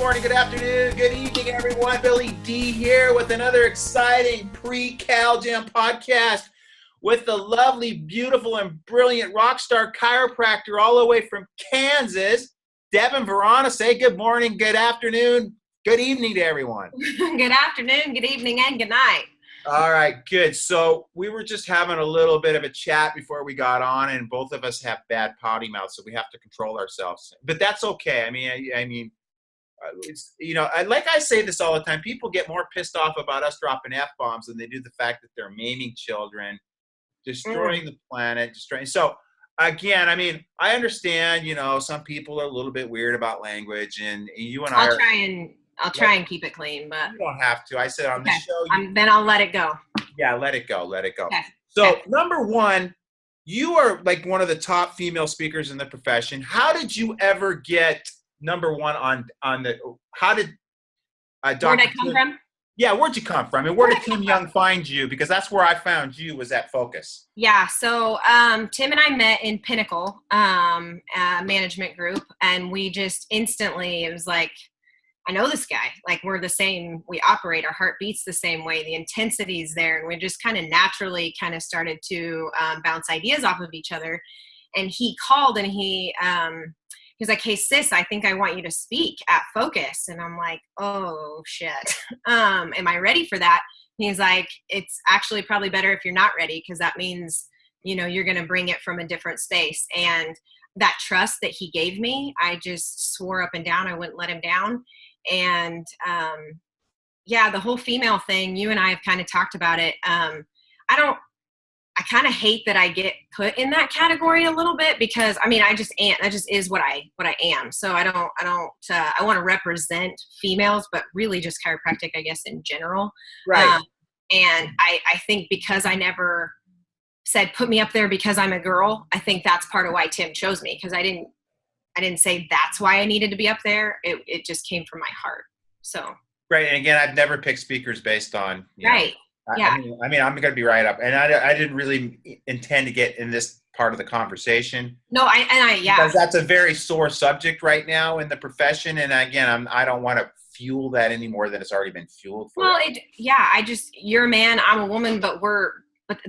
morning, good afternoon, good evening, everyone. Billy D here with another exciting pre-Cal Jam podcast with the lovely, beautiful, and brilliant rock star chiropractor all the way from Kansas, Devin Vrana. Say good morning, good afternoon, good evening to everyone. Good afternoon, good evening, and good night. All right, good. So we were just having a little bit of a chat before we got on, and both of us have bad potty mouths, so we have to control ourselves. But that's okay. I mean, it's, like I say this all the time, people get more pissed off about us dropping F-bombs than they do the fact that they're maiming children, destroying the planet, So again, I mean, I understand, some people are a little bit weird about language, and you and I'll try and keep it clean, but you don't have to. I said on the show. Then I'll let it go. Yeah, let it go. Okay. So number one, you are like one of the top female speakers in the profession. How did you ever get number one on the? How did Dr. Where'd I come from? Yeah, where'd you come from, and where did Tim Young find you? Because that's where I found you, was at Focus. Yeah, so Tim and I met in Pinnacle management group, and we just instantly, it was like, I know this guy. Like, we're the same. We operate. Our heart beats the same way. The intensity is there. And we just kind of naturally kind of started to bounce ideas off of each other. And he called and he was like, hey, sis, I think I want you to speak at Focus. And I'm like, oh, shit. Am I ready for that? And he's like, it's actually probably better if you're not ready, because that means, you're going to bring it from a different space. And that trust that he gave me, I just swore up and down I wouldn't let him down. And the whole female thing, you and I have kind of talked about it. I kind of hate that I get put in that category a little bit, because I just am. That just is what I am. So I want to represent females, but really just chiropractic, I guess, in general. Right. And I think because I never said put me up there because I'm a girl, I think that's part of why Tim chose me, because I didn't say that's why I needed to be up there. It just came from my heart. So. Right. And again, I've never picked speakers based on. Right. Yeah. I mean, I'm going to be right up. And I didn't really intend to get in this part of the conversation. No, because that's a very sore subject right now in the profession. And again, I don't want to fuel that any more than it's already been fueled for. Well, you're a man, I'm a woman, but we're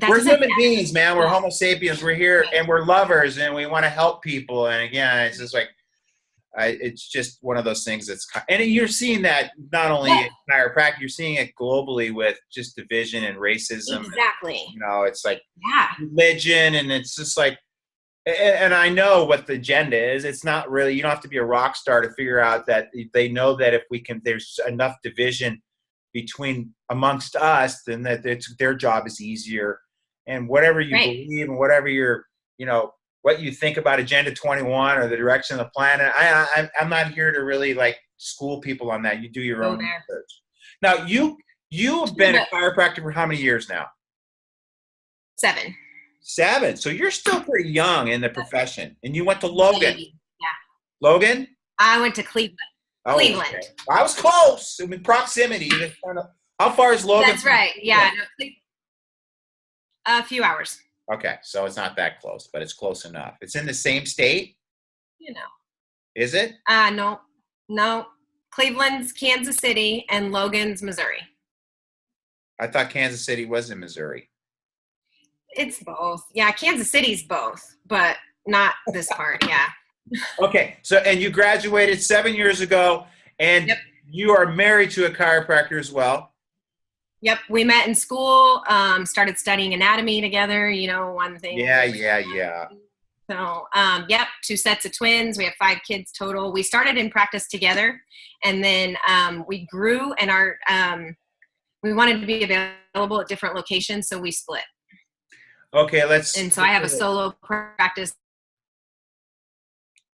human beings, man. We're Homo sapiens. We're here and we're lovers and we want to help people. And again, it's just like, it's just one of those things and you're seeing that not only in chiropractic, you're seeing it globally with just division and racism. Exactly. And, it's like religion, and it's just like, and I know what the agenda is. It's not really, you don't have to be a rock star to figure out that they know that if there's enough division amongst us, then that their job is easier. And whatever you believe and whatever your, what you think about Agenda 21 or the direction of the planet, I'm not here to really like school people on that. You do your own research. Now, you have been a chiropractor for how many years now? 7. So you're still pretty young in the profession, and you went to Logan. Yeah. Logan? I went to Cleveland. Cleveland. Okay. I was close. I mean, proximity. How far is Logan? That's right. Yeah. No, a few hours. Okay. So it's not that close, but it's close enough. It's in the same state? Is it? No. Cleveland's Kansas City and Logan's Missouri. I thought Kansas City was in Missouri. It's both. Yeah. Kansas City's both, but not this part. Yeah. Okay. So, and you graduated 7 years ago, and you are married to a chiropractor as well. Yep. We met in school, started studying anatomy together, one thing. Yeah. So, 2 sets of twins. We have 5 kids total. We started in practice together, and then we grew, and we wanted to be available at different locations, so we split. Okay, And so I have a solo practice.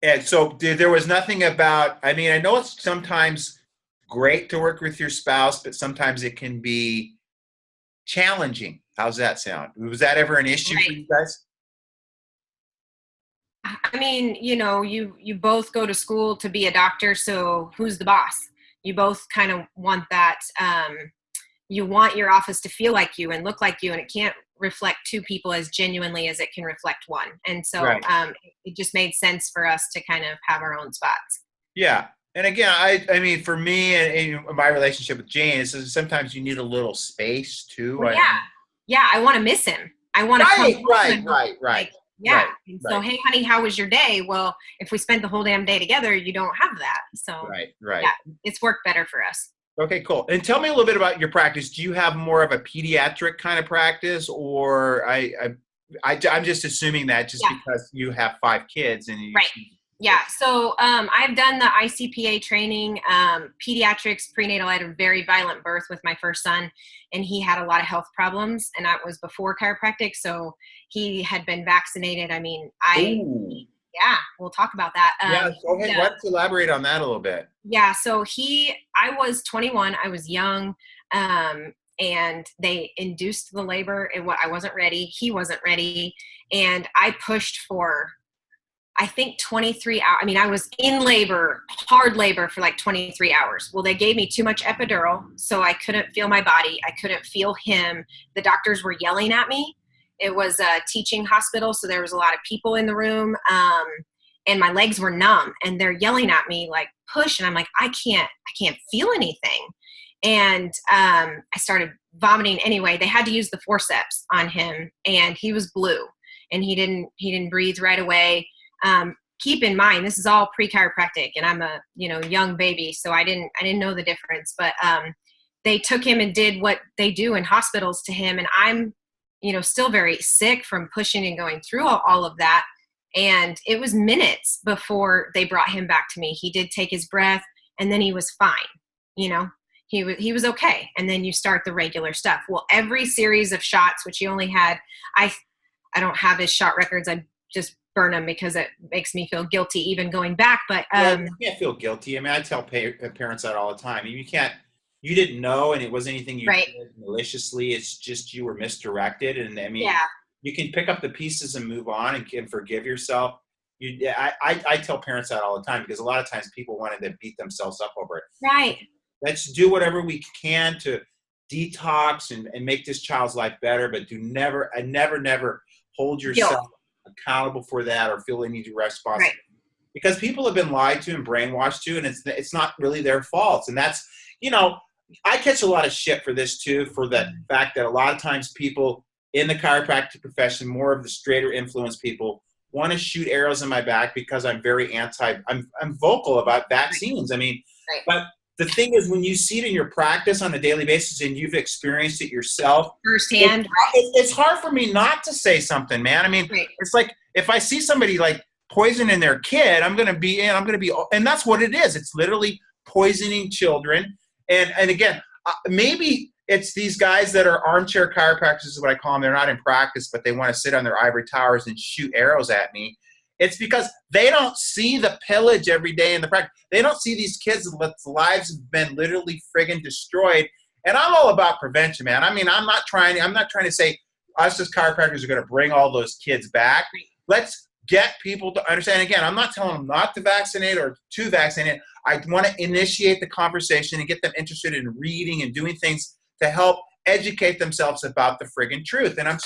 And so there was nothing about, I know it's sometimes great to work with your spouse, but sometimes it can be challenging. How's that sound? Was that ever an issue for you guys? You both go to school to be a doctor, so who's the boss? You both kind of want that. You want your office to feel like you and look like you, and it can't reflect 2 people as genuinely as it can reflect 1. And so it just made sense for us to kind of have our own spots. Yeah. And again, I mean, for me and my relationship with Jane, is sometimes you need a little space too. Well, yeah. Yeah, I want to miss him. I want to come home and like, yeah. And so, hey, honey, how was your day? Well, if we spent the whole damn day together, you don't have that. So, yeah, it's worked better for us. Okay, cool. And tell me a little bit about your practice. Do you have more of a pediatric kind of practice, or I'm just assuming that just because you have 5 kids and you Yeah. So I've done the ICPA training, pediatrics, prenatal. I had a very violent birth with my first son, and he had a lot of health problems, and that was before chiropractic. So he had been vaccinated. I mean, yeah, we'll talk about that. Yeah, go ahead. Why don't you elaborate on that a little bit? Yeah. So I was 21. I was young. And they induced the labor. I wasn't ready. He wasn't ready. And I pushed for, I think 23 hours. I mean, I was in labor, hard labor for like 23 hours. Well, they gave me too much epidural, so I couldn't feel my body. I couldn't feel him. The doctors were yelling at me. It was a teaching hospital, so there was a lot of people in the room, and my legs were numb, and they're yelling at me like, push. And I'm like, I can't feel anything. And I started vomiting anyway. They had to use the forceps on him, and he was blue, and he didn't breathe right away. Keep in mind, this is all pre-chiropractic, and I'm a young baby, so I didn't know the difference. But they took him and did what they do in hospitals to him, and I'm still very sick from pushing and going through all of that. And it was minutes before they brought him back to me. He did take his breath, and then he was fine. He was okay. And then you start the regular stuff. Well, every series of shots, which he only had, I don't have his shot records. I just burn them because it makes me feel guilty even going back. But you can't feel guilty. I mean, I tell parents that all the time. You didn't know, and it wasn't anything you did maliciously. It's just you were misdirected. And I mean, you can pick up the pieces and move on and forgive yourself. I tell parents that all the time, because a lot of times people wanted to beat themselves up over it. Right. Let's do whatever we can to detox and make this child's life better, but never hold yourself accountable for that or feel any responsibility. Right. Because people have been lied to and brainwashed to, and it's not really their faults. And that's, I catch a lot of shit for this too, for the fact that a lot of times people in the chiropractic profession, more of the straighter influence people, want to shoot arrows in my back because I'm very I'm vocal about vaccines. I mean, but the thing is, when you see it in your practice on a daily basis and you've experienced it yourself firsthand, it's hard for me not to say something, man. I mean, it's like if I see somebody like poisoning their kid, I'm going to be, and that's what it is. It's literally poisoning children. And again, maybe it's these guys that are armchair chiropractors is what I call them. They're not in practice, but they want to sit on their ivory towers and shoot arrows at me. It's because they don't see the pillage every day in the practice. They don't see these kids' lives have been literally friggin' destroyed. And I'm all about prevention, man. I mean, I'm not trying to say us as chiropractors are going to bring all those kids back. Let's get people to understand. Again, I'm not telling them not to vaccinate or to vaccinate. I want to initiate the conversation and get them interested in reading and doing things to help educate themselves about the friggin' truth. And I'm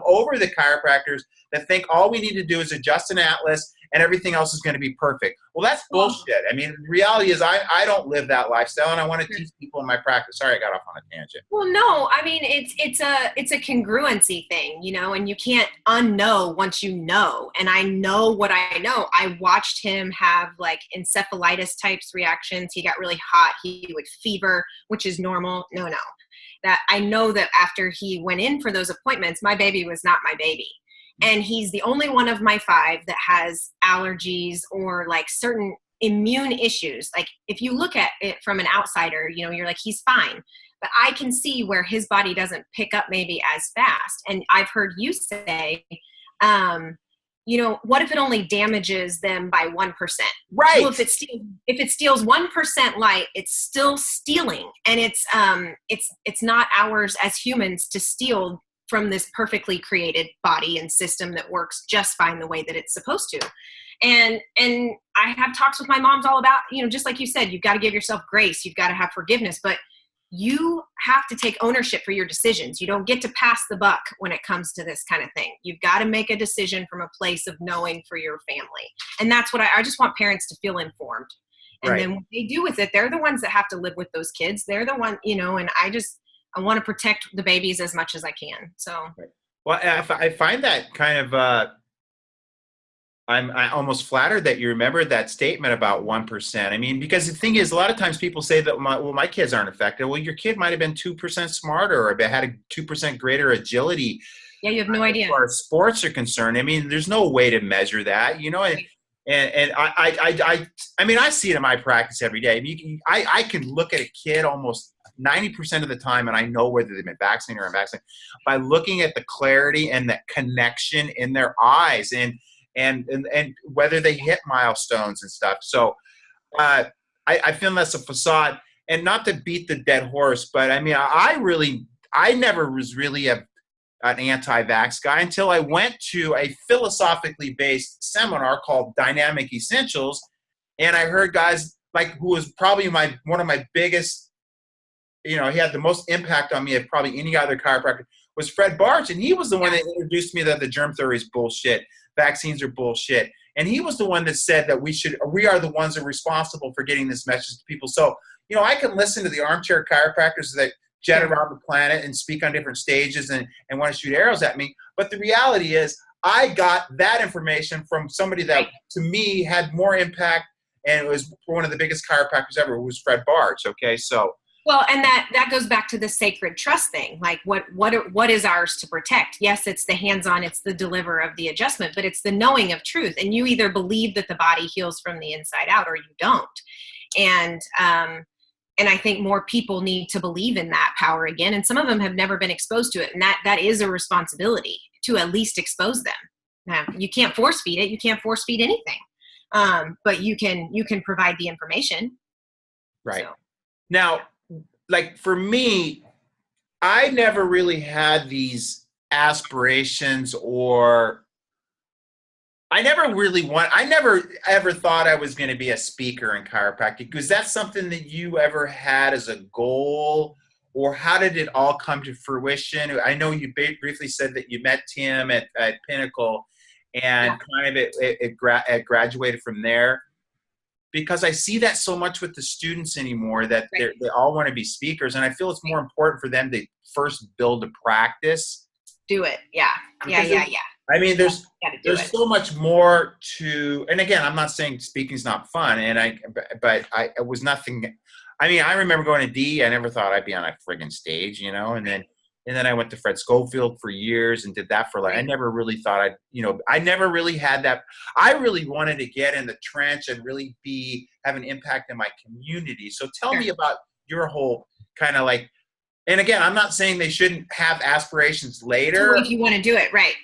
over the chiropractors that think all we need to do is adjust an atlas and everything else is going to be perfect. Well, that's bullshit. I mean, the reality is I don't live that lifestyle, and I want to teach people in my practice. Sorry, I got off on a tangent. Well, no, I mean, it's a congruency thing, and you can't unknow once you know. And I know what I know. I watched him have like encephalitis types reactions. He got really hot. He would fever, which is normal. No. That I know that after he went in for those appointments, my baby was not my baby. And he's the only one of my 5 that has allergies or like certain immune issues. Like if you look at it from an outsider, you're like, he's fine. But I can see where his body doesn't pick up maybe as fast. And I've heard you say, what if it only damages them by 1%? Right. Well, if it steals 1% light, it's still stealing. And it's not ours as humans to steal from this perfectly created body and system that works just fine the way that it's supposed to. And I have talks with my moms all about, just like you said, you've got to give yourself grace. You've got to have forgiveness, but you have to take ownership for your decisions. You don't get to pass the buck when it comes to this kind of thing. You've got to make a decision from a place of knowing for your family. And that's what I just want parents to feel informed. And then what they do with it, they're the ones that have to live with those kids. They're the one, you know, and I want to protect the babies as much as I can. So, well, I find that kind of, I'm almost flattered that you remembered that statement about 1%. I mean, because the thing is, a lot of times people say that my kids aren't affected. Well, your kid might have been 2% smarter or had a 2% greater agility. Yeah, you have no idea. As far as sports are concerned, I mean, there's no way to measure that, you know. And I mean, I see it in my practice every day. I can look at a kid almost 90% of the time, and I know whether they've been vaccinated or unvaccinated by looking at the clarity and the connection in their eyes and whether they hit milestones and stuff. So I feel that's a facade. And not to beat the dead horse, but I mean, I never was really an anti-vax guy until I went to a philosophically based seminar called Dynamic Essentials. And I heard guys like, who was probably one of my biggest, you know, he had the most impact on me of probably any other chiropractor, was Fred Barch. And he was the one that introduced me that the germ theory is bullshit. Vaccines are bullshit. And he was the one that said that we are the ones that are responsible for getting this message to people. So, you know, I can listen to the armchair chiropractors that jet around the planet and speak on different stages and want to shoot arrows at me. But the reality is I got that information from somebody that to me had more impact and was one of the biggest chiropractors ever, who was Fred Barch. Okay. So, well, and that goes back to the sacred trust thing. Like what is ours to protect? Yes, it's the hands-on, it's the deliver of the adjustment, but it's the knowing of truth. And you either believe that the body heals from the inside out or you don't. And I think more people need to believe in that power again. And some of them have never been exposed to it. And that is a responsibility to at least expose them. You can't force feed it. You can't force feed anything. But you can provide the information. Right. So. Now, like for me, I never really had these aspirations, or I never ever thought I was going to be a speaker in chiropractic. Because that's something that you ever had as a goal, or how did it all come to fruition? I know you briefly said that you met Tim at Pinnacle and kind of it graduated from there. Because I see that so much with the students anymore, that they all want to be speakers. And I feel it's more important for them to first build a practice. Do it. Yeah. I mean, there's so much more to, and again, I'm not saying speaking's not fun. But it was nothing. I mean, I remember going to D. I never thought I'd be on a friggin' stage, you know, and then I went to Fred Schofield for years and did that for I never really thought I never really had that. I really wanted to get in the trench and really have an impact in my community. So tell me about your whole kind of like, and again, I'm not saying they shouldn't have aspirations later. If you want to do it, right.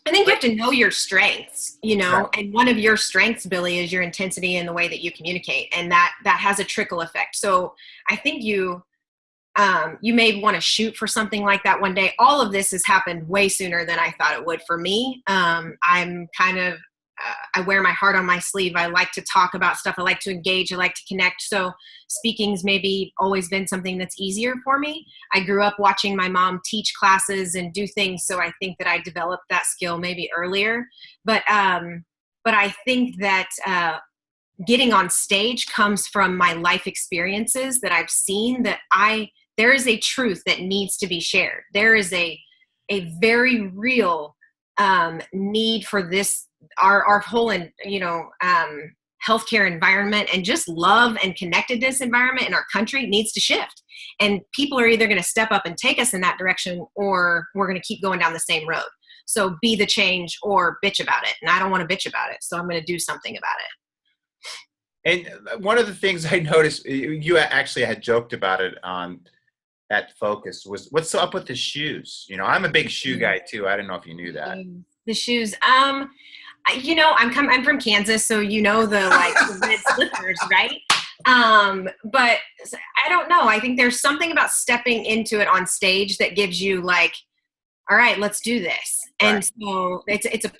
I think you have to know your strengths, you know, and one of your strengths, Billy, is your intensity and the way that you communicate. And that has a trickle effect. So I think you may want to shoot for something like that one day. All of this has happened way sooner than I thought it would for me. I'm kind of, I wear my heart on my sleeve. I like to talk about stuff. I like to engage. I like to connect. So speaking's maybe always been something that's easier for me. I grew up watching my mom teach classes and do things. So I think that I developed that skill maybe earlier. But I think that getting on stage comes from my life experiences that I've seen, that there is a truth that needs to be shared. There is a very real need for this, our whole, healthcare environment and just love and connectedness environment in our country needs to shift. And people are either going to step up and take us in that direction, or we're going to keep going down the same road. So be the change or bitch about it. And I don't want to bitch about it. So I'm going to do something about it. And one of the things I noticed, you actually had joked about it at Focus, was what's up with the shoes? You know, I'm a big shoe guy too. I don't know if you knew that. The shoes. I'm from Kansas, so the red slippers, right? But I don't know. I think there's something about stepping into it on stage that gives you like, all right, let's do this. And so it's a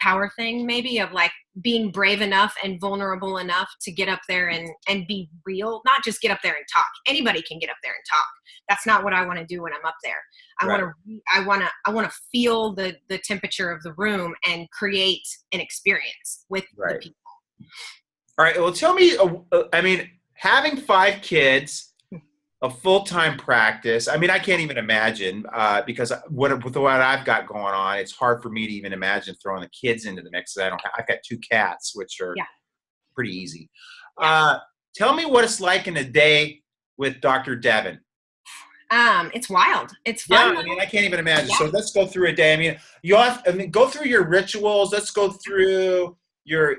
power thing maybe, of like being brave enough and vulnerable enough to get up there and be real, not just get up there and talk. Anybody can get up there and talk. That's not what I want to do when I'm up there. I want to feel the temperature of the room and create an experience with the people. All right. Well, tell me, I mean, having 5 kids, a full-time practice. I mean, I can't even imagine because with what I've got going on, it's hard for me to even imagine throwing the kids into the mix. I've got 2 cats, which are pretty easy. Yeah. Tell me what it's like in a day with Dr. Devin. It's wild. It's fun. Yeah, I mean, I can't even imagine. Yeah. So let's go through a day. I mean, go through your rituals. Let's go through your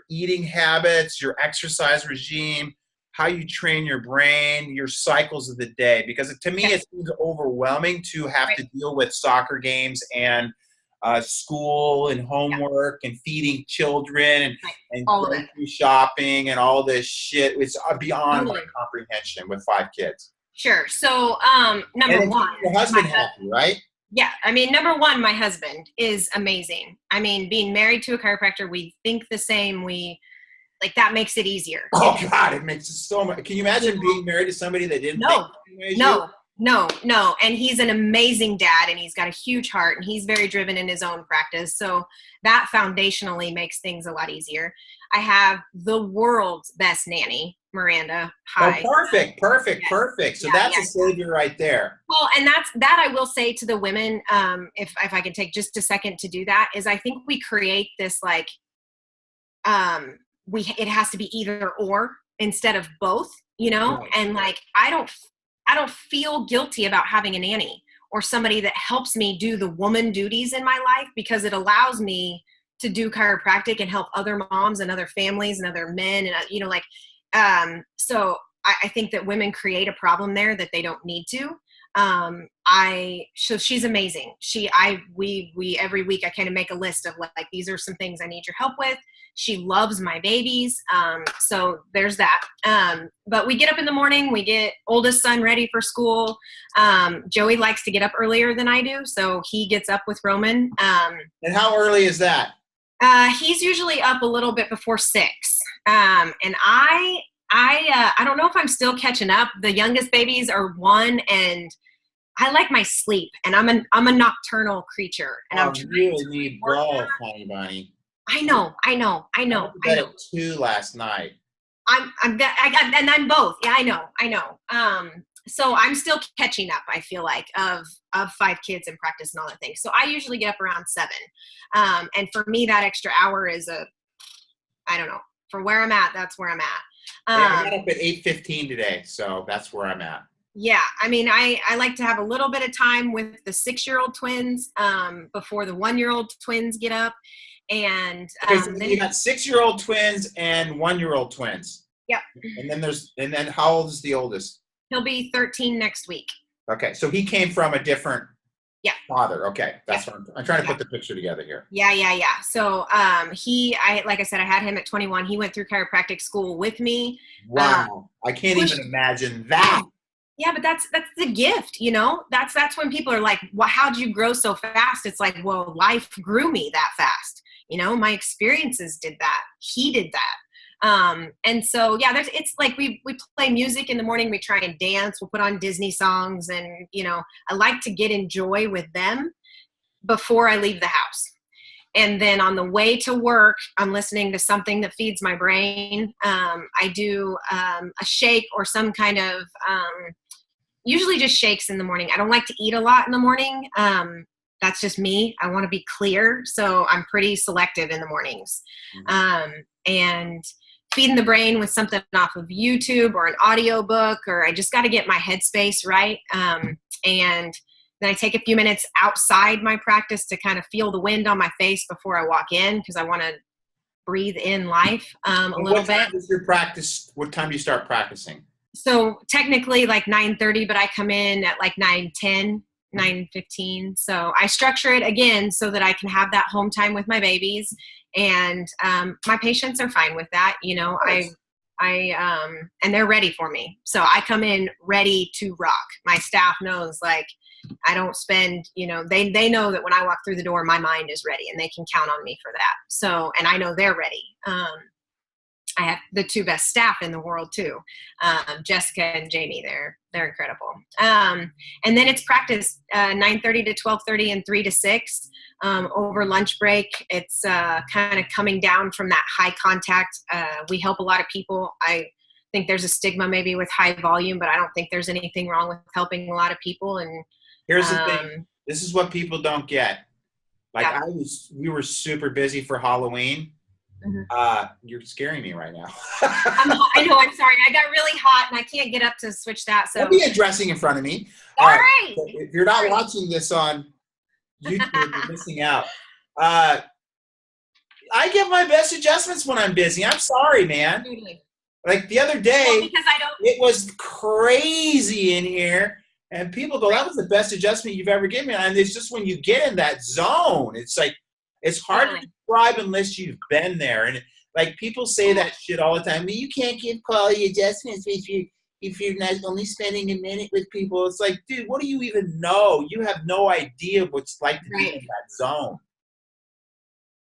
eating habits, your exercise regime, how you train your brain, your cycles of the day. Because to me, it seems overwhelming to have to deal with soccer games and school and homework and feeding children and grocery shopping and all this shit. It's beyond my comprehension with 5 kids. Sure. So, number one, your husband happy, right? Yeah. I mean, number one, my husband is amazing. I mean, being married to a chiropractor, we think the same. That makes it easier. Oh God, it makes it so much. Can you imagine being married to somebody that didn't? No. And he's an amazing dad, and he's got a huge heart, and he's very driven in his own practice. So that foundationally makes things a lot easier. I have the world's best nanny, Miranda. Hi. Oh, perfect. So that's a savior right there. Well, and that I will say to the women, if I can take just a second to do that, is I think we create this it has to be either or instead of both, right. And I don't feel guilty about having a nanny or somebody that helps me do the woman duties in my life, because it allows me to do chiropractic and help other moms and other families and other men. And, so I think that women create a problem there that they don't need to. So she's amazing. We every week I kind of make a list of these are some things I need your help with. She loves my babies. So there's that. But we get up in the morning, we get oldest son ready for school. Joey likes to get up earlier than I do. So he gets up with Roman. And how early is that? He's usually up a little bit before 6. And I don't know if I'm still catching up. The youngest babies are 1, and I like my sleep, and I'm a nocturnal creature. And I'm really need both, honey bunny. I know. I went to bed at 2 last night. And I'm both. Yeah, I know. So I'm still catching up, I feel like, of 5 kids in practice and all that things. So I usually get up around 7. And for me, that extra hour is I don't know. For where I'm at, that's where I'm at. I got up at 8:15 today, so that's where I'm at. Yeah, I mean, I like to have a little bit of time with the 6-year-old twins before the 1-year-old twins get up. And so then you got 6-year-old twins and 1-year-old twins. Yep. And then how old is the oldest? He'll be 13 next week. Okay, so he came from a different father. Okay, that's what I'm trying to put the picture together here. Yeah. So like I said, I had him at 21. He went through chiropractic school with me. Wow, I can't even imagine that. Yeah, but that's the gift, That's when people are like, well, how'd you grow so fast? It's like, well, life grew me that fast. My experiences did that. He did that. And so, it's like we play music in the morning. We try and dance. We'll put on Disney songs, and, I like to get in joy with them before I leave the house. And then on the way to work, I'm listening to something that feeds my brain. I do a shake or some kind of, usually just shakes in the morning. I don't like to eat a lot in the morning. That's just me. I want to be clear. So I'm pretty selective in the mornings. And feeding the brain with something off of YouTube or an audio book, or I just got to get my headspace right. And then I take a few minutes outside my practice to kind of feel the wind on my face before I walk in, because I want to breathe in life a little bit. What time is your practice? What time do you start practicing? So technically 9:30, but I come in at 9:10, 9:15. So I structure it again so that I can have that home time with my babies, and my patients are fine with that. And they're ready for me. So I come in ready to rock. My staff knows, I don't spend, they know that when I walk through the door, my mind is ready, and they can count on me for that. So, and I know they're ready. I have the two best staff in the world too. Jessica and Jamie, they're incredible. And then it's practice 9:30 to 12:30 and 3 to 6 over lunch break. It's kind of coming down from that high contact. We help a lot of people. I think there's a stigma maybe with high volume, but I don't think there's anything wrong with helping a lot of people. And here's the thing. This is what people don't get. Like we were super busy for Halloween. Mm-hmm. You're scaring me right now. I know. I'm sorry. I got really hot and I can't get up to switch that. So don't be addressing in front of me. All right. So if you're not watching this on YouTube, you're missing out. I get my best adjustments when I'm busy. I'm sorry, man. Totally. Like the other day, because I don't. It was crazy in here, and people go, "That was the best adjustment you've ever given me." And it's just when you get in that zone, it's like. It's hard to describe unless you've been there. And like people say that shit all the time. You can't give quality adjustments if you're not only spending a minute with people. It's like, dude, what do you even know? You have no idea what it's like to be in that zone.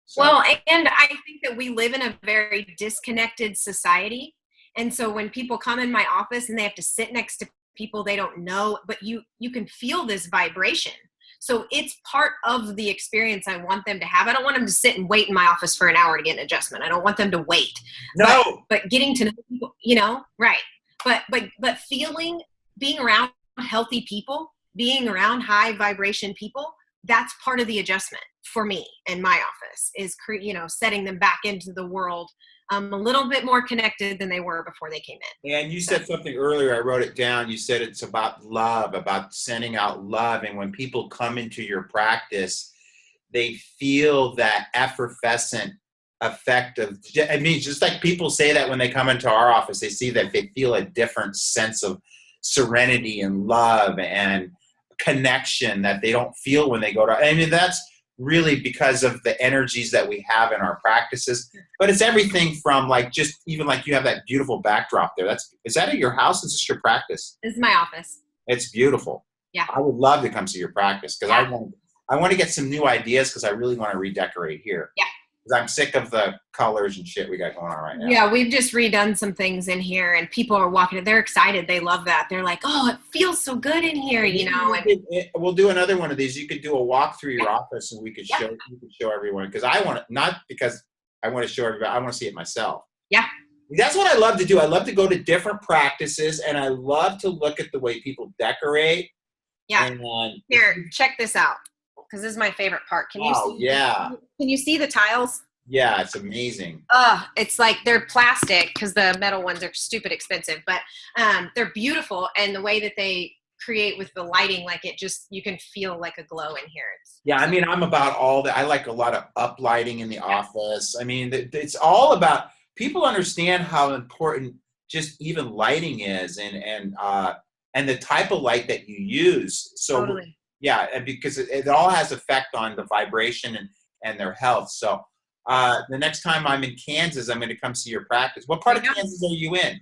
So. Well, and I think that we live in a very disconnected society. And so when people come in my office and they have to sit next to people they don't know, but you can feel this vibration. So it's part of the experience I want them to have. I don't want them to sit and wait in my office for an hour to get an adjustment. I don't want them to wait. No. But getting to know people, right. But being around healthy people, being around high vibration people, that's part of the adjustment for me in my office is, setting them back into the world a little bit more connected than they were before they came in. And you said something earlier, I wrote it down. You said it's about love, about sending out love. And when people come into your practice, they feel that effervescent effect of, I mean, just like people say that when they come into our office, they see that they feel a different sense of serenity and love and connection that they don't feel when they go to, I mean, that's really because of the energies that we have in our practices. But it's everything from like, just even like you have that beautiful backdrop there. Is that at your house? Is this your practice? This is my office. It's beautiful. Yeah. I would love to come see your practice because I want to get some new ideas because I really want to redecorate here. Yeah. Because I'm sick of the colors and shit we got going on right now. Yeah, we've just redone some things in here, and people are walking in. They're excited. They love that. They're like, "Oh, it feels so good in here," We'll do another one of these. You could do a walk through your office, and we could show everyone. Because I want to, not because I want to show everybody. I want to see it myself. Yeah. That's what I love to do. I love to go to different practices, and I love to look at the way people decorate. Yeah. Here, check this out. Because this is my favorite part. Can you see? Yeah. Can you see the tiles? Yeah, it's amazing. It's like they're plastic because the metal ones are stupid expensive, but they're beautiful. And the way that they create with the lighting, like you can feel like a glow in here. I mean, I'm about all that. I like a lot of up lighting in the office. I mean, it's all about people understand how important just even lighting is and the type of light that you use. So. Totally. Yeah, because it all has effect on the vibration and their health. So the next time I'm in Kansas, I'm going to come see your practice. What part of Kansas are you in?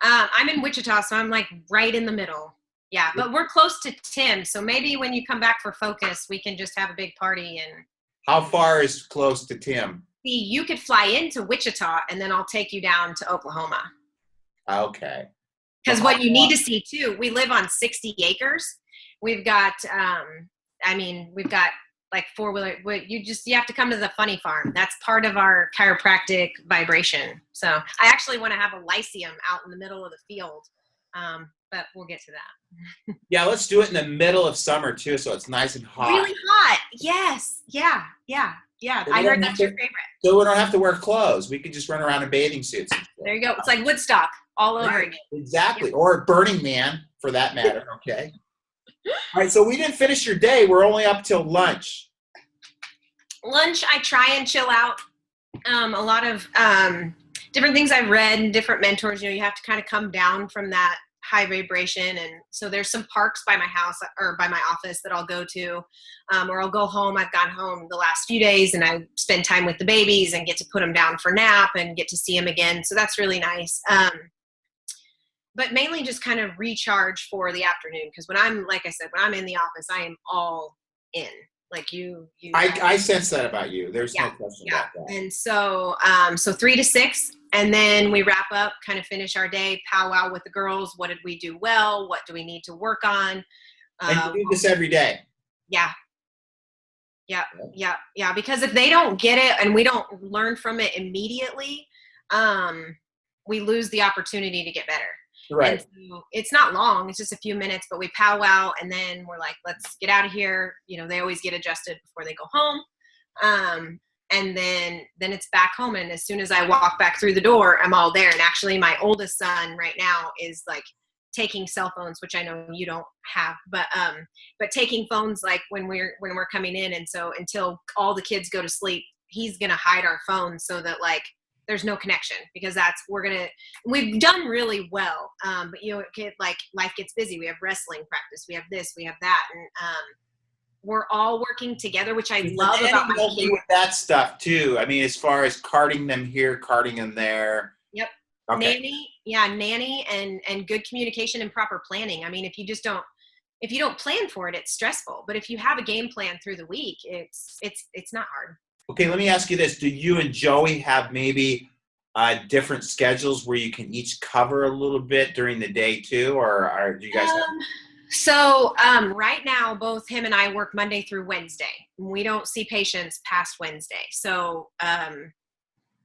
I'm in Wichita, so I'm like right in the middle. Yeah, but we're close to Tim, so maybe when you come back for Focus, we can just have a big party. And how far is close to Tim? See, you could fly into Wichita, and then I'll take you down to Oklahoma. Okay. Because what you need to see, too, we live on 60 acres. We've got, we've got like 4-wheeler. You have to come to the funny farm. That's part of our chiropractic vibration. So I actually want to have a lyceum out in the middle of the field, but we'll get to that. Yeah, let's do it in the middle of summer too, so it's nice and hot. Really hot. Yes. Yeah. I heard that's your favorite. So we don't have to wear clothes. We could just run around in bathing suits. There you go. It's like Woodstock all over again. Exactly. Yeah. Or Burning Man for that matter. Okay. All right, so we didn't finish your day. We're only up till lunch. Lunch, I try and chill out. A lot of different things I've read and different mentors, you have to kind of come down from that high vibration. And so there's some parks by my house or by my office that I'll go to, or I'll go home. I've gone home the last few days and I spend time with the babies and get to put them down for nap and get to see them again. So that's really nice. But mainly just kind of recharge for the afternoon. Because when I'm in the office, I am all in. Like I sense that about you. There's no question about that. And so, so 3 to 6, and then we wrap up, kind of finish our day, powwow with the girls. What did we do well? What do we need to work on? And you do this every day. Yeah. Because if they don't get it and we don't learn from it immediately, we lose the opportunity to get better. Right. And so it's not long. It's just a few minutes, but we powwow and then we're like, let's get out of here. You know, they always get adjusted before they go home. And then it's back home. And as soon as I walk back through the door, I'm all there. And actually my oldest son right now is like taking cell phones, which I know you don't have, but taking phones like when we're coming in. And so until all the kids go to sleep, he's going to hide our phones so that like there's no connection, because we've done really well. But you know, like life gets busy. We have wrestling practice. We have this, we have that. And, we're all working together, which I love about my kids. With that stuff too. I mean, as far as carting them here, carting them there. Yep. Okay. Nanny and good communication and proper planning. I mean, if you don't plan for it, it's stressful. But if you have a game plan through the week, it's not hard. Okay, let me ask you this. Do you and Joey have maybe different schedules where you can each cover a little bit during the day too? Or do you guys have... So right now, both him and I work Monday through Wednesday. We don't see patients past Wednesday. So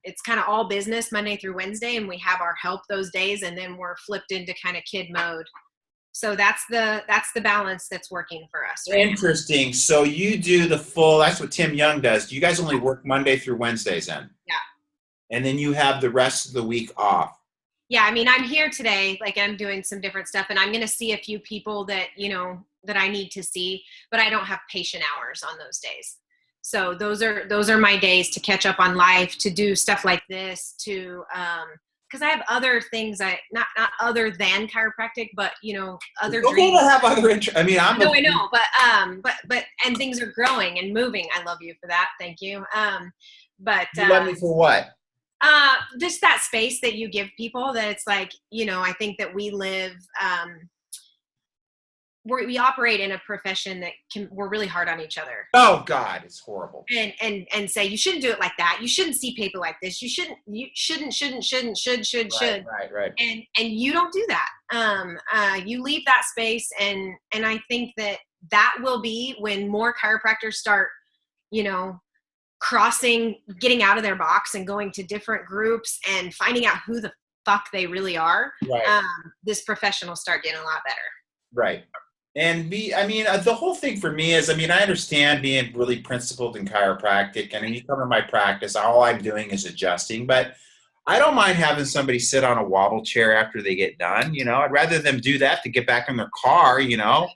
it's kind of all business Monday through Wednesday, and we have our help those days, and then we're flipped into kind of kid mode. So that's the balance that's working for us. Right Interesting. Now. So you do the full, that's what Tim Young does. Do you guys only work Monday through Wednesdays then? Yeah. And then you have the rest of the week off. Yeah, I mean, I'm here today, like I'm doing some different stuff, and I'm going to see a few people that, you know, that I need to see, but I don't have patient hours on those days. So those are my days to catch up on life, to do stuff like this, to, because I have other things, not other than chiropractic, but, you know, other dreams. Okay to have other interests. I mean, I know, but and things are growing and moving. I love you for that. Thank you. But you love me for what? Just that space that you give people, that it's like, you know, I think that we live, we operate in a profession that we're really hard on each other. Oh God, it's horrible. And say, you shouldn't do it like that. You shouldn't see people like this. You shouldn't, should. Right. And you don't do that. You leave that space. And I think that will be when more chiropractors start, you know, getting out of their box and going to different groups and finding out who the fuck they really are. Right. This profession will start getting a lot better. Right. And the whole thing for me is, I mean, I understand being really principled in chiropractic, and when you come to my practice, all I'm doing is adjusting, but I don't mind having somebody sit on a wobble chair after they get done. You know, I'd rather them do that to get back in their car. You know,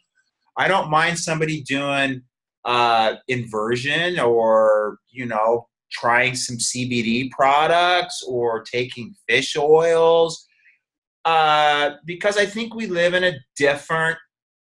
I don't mind somebody doing inversion, or, you know, trying some CBD products or taking fish oils, because I think we live in a different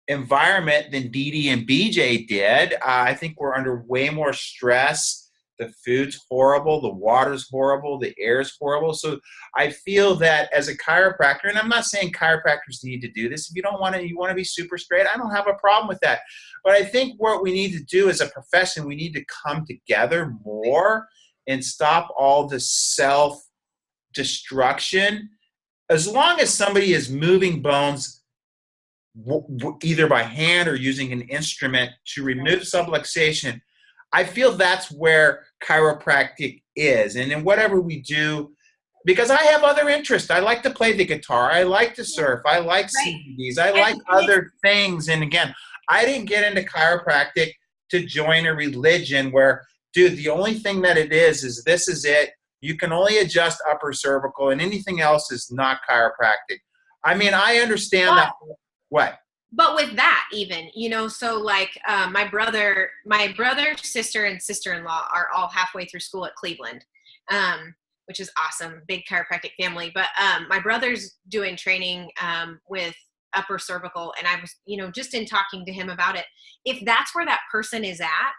environment than Dee and BJ did. I think we're under way more stress. The food's horrible, the water's horrible, the air's horrible. So I feel that as a chiropractor, and I'm not saying chiropractors need to do this. If you don't want to, you want to be super straight, I don't have a problem with that. But I think what we need to do as a profession, we need to come together more and stop all the self-destruction. As long as somebody is moving bones either by hand or using an instrument to remove subluxation, I feel that's where chiropractic is. And in whatever we do, because I have other interests. I like to play the guitar. I like to surf. I like CBDs. I like other things. And again, I didn't get into chiropractic to join a religion where, dude, the only thing that it is this is it. You can only adjust upper cervical, and anything else is not chiropractic. I mean, I understand that. What? But with that, even, you know, so like my brother, sister, and sister-in-law are all halfway through school at Cleveland, which is awesome. Big chiropractic family. But my brother's doing training with upper cervical, and I was, you know, just in talking to him about it, if that's where that person is at,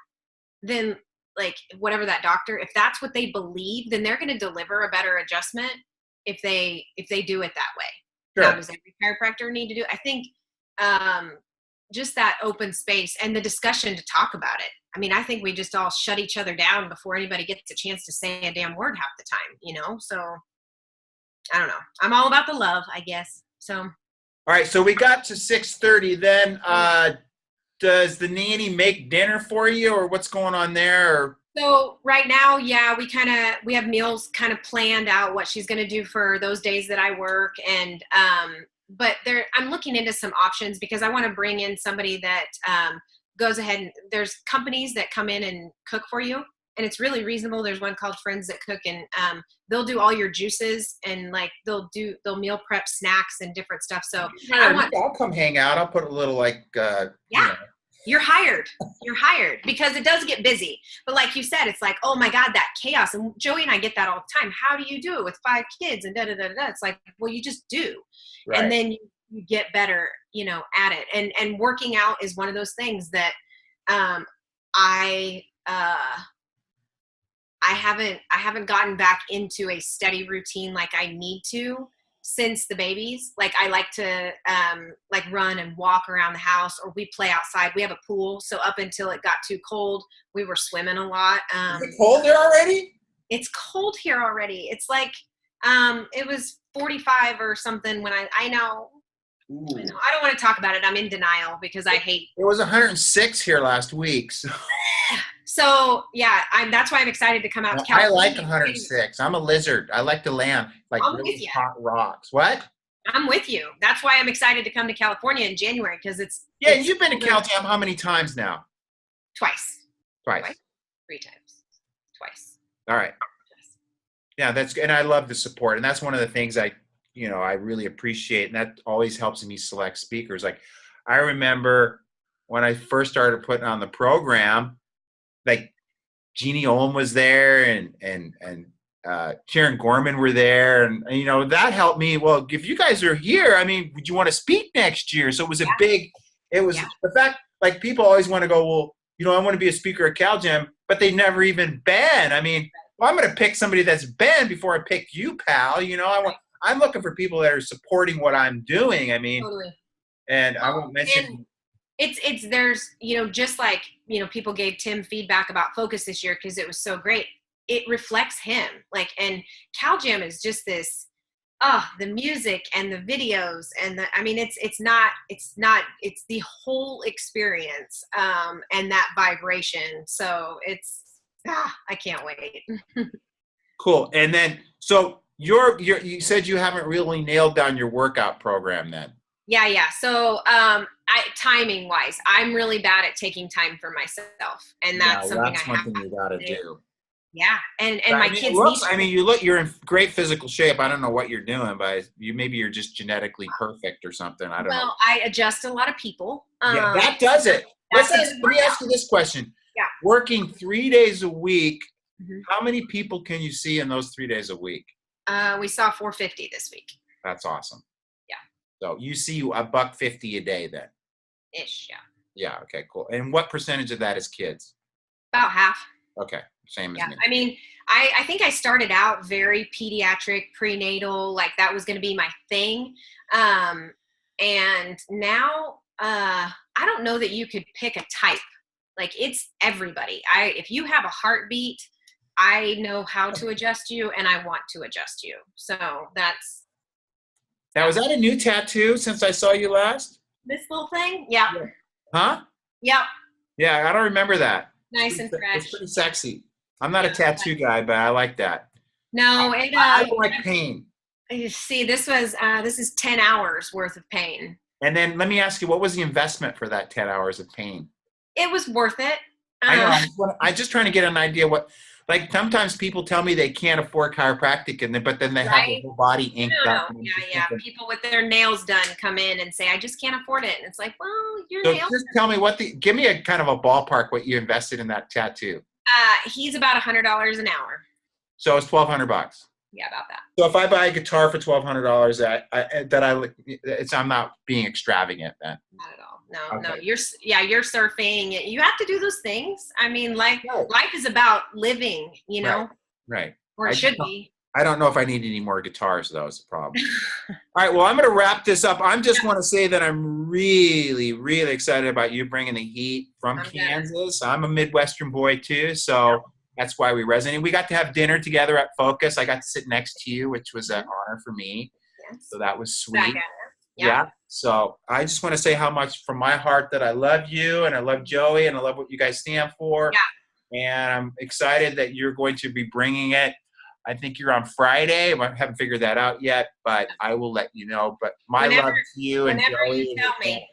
then like whatever that doctor, if that's what they believe, then they're going to deliver a better adjustment if they do it that way. Sure. Now, does every chiropractor need to do it? I think just that open space and the discussion to talk about it. I mean, I think we just all shut each other down before anybody gets a chance to say a damn word half the time, so I don't know. I'm all about the love, I guess. So. All right. So we got to 6:30 then. Does the nanny make dinner for you, or what's going on there? So right now, yeah, we have meals kind of planned out what she's going to do for those days that I work. And, but I'm looking into some options because I want to bring in somebody that, goes ahead and there's companies that come in and cook for you. And it's really reasonable. There's one called Friends That Cook, and they'll do all your juices and like they'll meal prep snacks and different stuff. So I'll come hang out. I'll put a little You're hired. You're hired because it does get busy. But like you said, it's like, oh my God, that chaos. And Joey and I get that all the time. How do you do it with 5 kids and da da da da? It's like, well, you just do, right. And then you get better, at it. And working out is one of those things that I haven't gotten back into a steady routine like I need to since the babies. Like I like to run and walk around the house, or we play outside. We have a pool, so up until it got too cold, we were swimming a lot. Is it cold there already? It's cold here already. It's like it was 45 or something when I know. Ooh. I know. I don't want to talk about it. I'm in denial because I hate. It was 106 here last week. So yeah, that's why I'm excited to come out to California. I like 106. I'm a lizard. I like to land like really hot rocks. What? I'm with you. That's why I'm excited to come to California in January because it's. Yeah, you've been to Cal Jam how many times now? Twice. 3 times. Twice. All right. Yeah, and I love the support, and that's one of the things I really appreciate, and that always helps me select speakers. Like, I remember when I first started putting on the program, like Jeannie Ohm was there, and Karen Gorman were there, and that helped me. Well, if you guys are here, I mean, would you want to speak next year? So it was the fact, like, people always want to go, well, I want to be a speaker at Cal Jam, but they've never even been. I mean, well, I'm going to pick somebody that's been before I pick you, pal. I'm looking for people that are supporting what I'm doing. I mean, totally. And I won't mention. There's, just like, people gave Tim feedback about Focus this year because it was so great. It reflects him. Like, and Cal Jam is just this, the music and the videos and it's the whole experience, and that vibration. So I can't wait. Cool. And then, so you said you haven't really nailed down your workout program then. Yeah. So, timing wise, I'm really bad at taking time for myself, and that's something I have to you got to do. Yeah, and my kids. You're in great physical shape. I don't know what you're doing, but maybe you're just genetically perfect or something. I don't know. Well, I adjust a lot of people. Yeah, that does it. Let me ask you this question. Yeah. Working 3 days a week, how many people can you see in those 3 days a week? We saw 450 this week. That's awesome. Yeah. So you see $150 a day then? Ish, yeah. Yeah, okay, cool. And what percentage of that is kids? About half. Okay, same as me. I mean, I think I started out very pediatric, prenatal, like that was going to be my thing. And now I don't know that you could pick a type. Like, it's everybody. If you have a heartbeat, I know how to adjust you, and I want to adjust you. So that's. Now, is that a new tattoo since I saw you last? This little thing? Yeah. Huh? Yep. Yeah, I don't remember that. Nice and fresh. It's pretty sexy. I'm not a tattoo guy, but I like that. No, I don't like pain. You see, this is 10 hours worth of pain. And then let me ask you, what was the investment for that 10 hours of pain? It was worth it. I know. I'm just trying to get an idea what. Like, sometimes people tell me they can't afford chiropractic, but then they have their whole body inked up. Yeah. People with their nails done come in and say, I just can't afford it. And it's like, well, your nails. Just tell me give me a kind of a ballpark what you invested in that tattoo. He's about $100 an hour. So it's $1,200. Yeah, about that. So if I buy a guitar for $1,200, I'm not being extravagant then. Not at all. No. You're surfing. You have to do those things. I mean, life is about living, Right. Or it should be. I don't know if I need any more guitars, though, is the problem. All right, well, I'm going to wrap this up. I just want to say that I'm really, really excited about you bringing the heat from Kansas. I'm a Midwestern boy, too, so that's why we resonate. We got to have dinner together at Focus. I got to sit next to you, which was an honor for me. Yes. So that was sweet. Yeah. So I just want to say how much from my heart that I love you, and I love Joey, and I love what you guys stand for. Yeah. And I'm excited that you're going to be bringing it. I think you're on Friday. I haven't figured that out yet, but I will let you know. But my love to you and Joey. Whenever you tell me.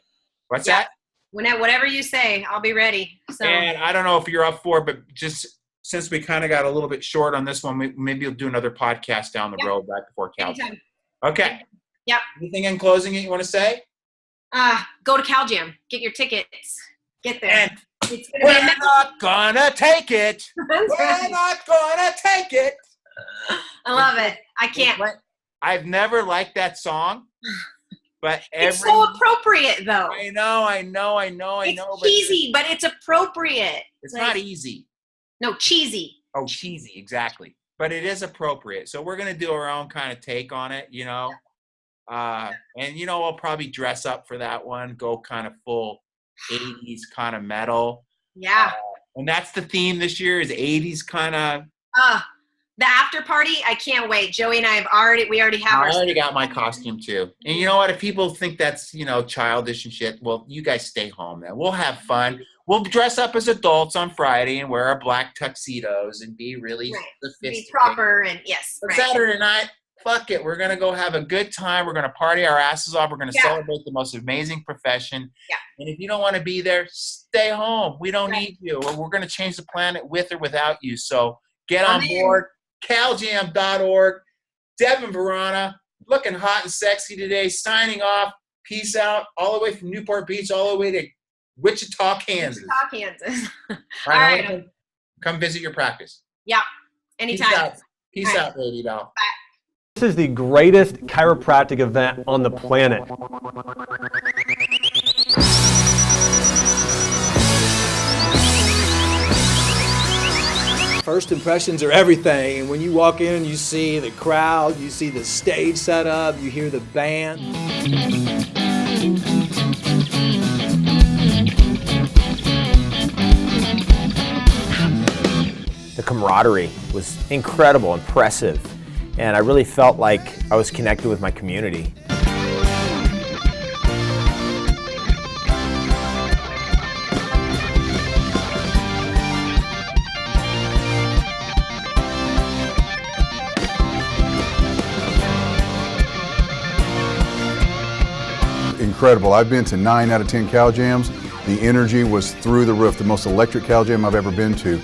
What's that? Whatever you say, I'll be ready. So. And I don't know if you're up for it, but just since we kind of got a little bit short on this one, maybe we'll do another podcast down the road right before Cal Jam. Okay. Yep. Anything in closing you want to say? Go to Cal Jam. Get your tickets. Get there. And we're not gonna take it. We're not gonna take it. I love it. I can't. I've never liked that song, but it's so appropriate, though. I know. It's cheesy, but it's appropriate. It's not easy. No, cheesy. Oh, cheesy, exactly. But it is appropriate. So we're gonna do our own kind of take on it, you know. And you know, I'll probably dress up for that one. Go kind of full 80s kind of metal. Yeah. And that's the theme this year is 80s kind of. The after party, I can't wait. Joey and I we already have I already got my costume too. And you know what? If people think that's, you know, childish and shit, well, you guys stay home then. We'll have fun. We'll dress up as adults on Friday and wear our black tuxedos and be really sophisticated. Be proper and yes. But Saturday night, fuck it. We're going to go have a good time. We're going to party our asses off. We're going to celebrate the most amazing profession. Yeah. And if you don't want to be there, stay home. We don't need you. We're going to change the planet with or without you. So get on board. CalJam.org. Devin Vrana, looking hot and sexy today, signing off. Peace out, all the way from Newport Beach, all the way to Wichita, Kansas. All right. Come visit your practice. Yeah, anytime. Peace out, baby doll. Bye. This is the greatest chiropractic event on the planet. First impressions are everything, and when you walk in, you see the crowd, you see the stage set up, you hear the band. The camaraderie was incredible, impressive, and I really felt like I was connected with my community. Incredible. I've been to 9 out of 10 Cal Jams. The energy was through the roof, the most electric Cal Jam I've ever been to.